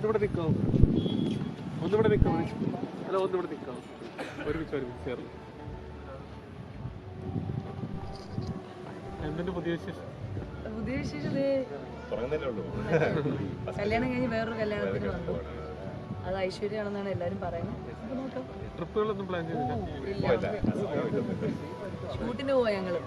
ഒന്നുകൂടെ നിൽക്കാം, ഒന്നുകൂടെ നിൽക്കാം, അല്ല ഒന്നുകൂടെ നിൽക്കാം, ഒരുമിച്ച് ചേർന്ന്. എന്തിന്റെ പുതിയ വിശേഷം? പുതിയ വിശേഷം കല്യാണം കഴിഞ്ഞ് വേറൊരു കല്യാണത്തിന് വന്നു. അത് ഐശ്വര്യമാണെന്നാണ് എല്ലാരും പറയുന്നത്. ട്രിപ്പുകളൊന്നും പ്ലാൻ ചെയ്തില്ല? ഷൂട്ടിന് പോവാ ഞങ്ങള്.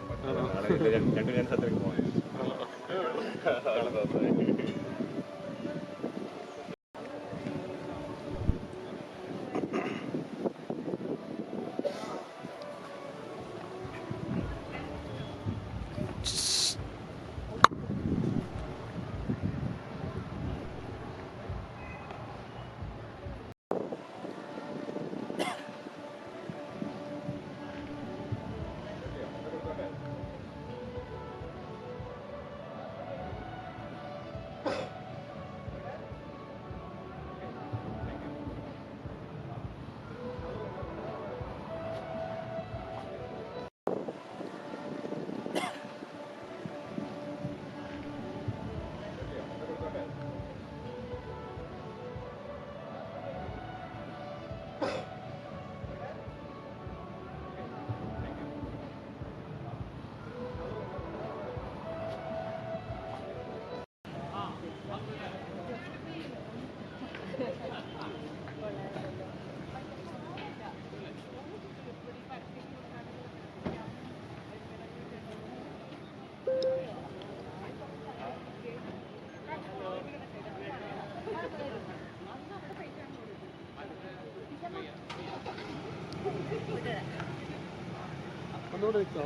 ഒന്നുകൂടെ നിൽക്കാം,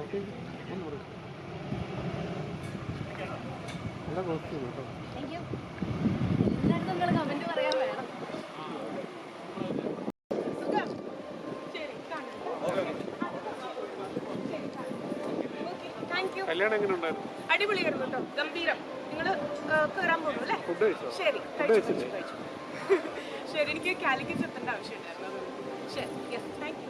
ഒന്നുകൂടെ നല്ല കോസ്റ്റ്യൂം കേട്ടോ. കല്യാണം എങ്ങനെ ഉണ്ടായിരുന്നു? അടിപൊളിയായിരുന്നു കേട്ടോ, ഗംഭീരം. നിങ്ങള് കയറാൻ പോകുന്നു അല്ലേ? ഫുഡ് കഴിച്ചോ? ശരി, ശരി. എനിക്ക് കാലിക്കറ്റ് എത്തേണ്ട ആവശ്യമുണ്ടായിരുന്നു. ശരി, യെസ്, താങ്ക് യു.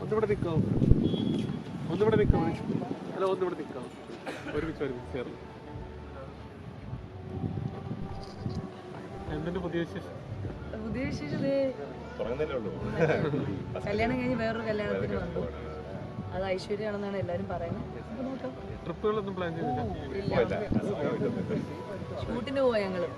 ഒന്നുകൂടെ നിൽക്കാം, ഒന്നുകൂടെ നിൽക്കാം, അല്ല ഒന്നുകൂടെ നിൽക്കാം, ഒരുമിച്ച് ചേർന്ന്. എന്തിന്റെ പുതിയ വിശേഷം? പുതിയ വിശേഷം കല്യാണം കഴിഞ്ഞ് വേറൊരു കല്യാണത്തിന് വന്നു. അത് ഐശ്വര്യമാണെന്നാണ് എല്ലാരും പറയുന്നത്. ട്രിപ്പുകളൊന്നും പ്ലാൻ ചെയ്തില്ല? ഷൂട്ടിന് പോവാ ഞങ്ങള്.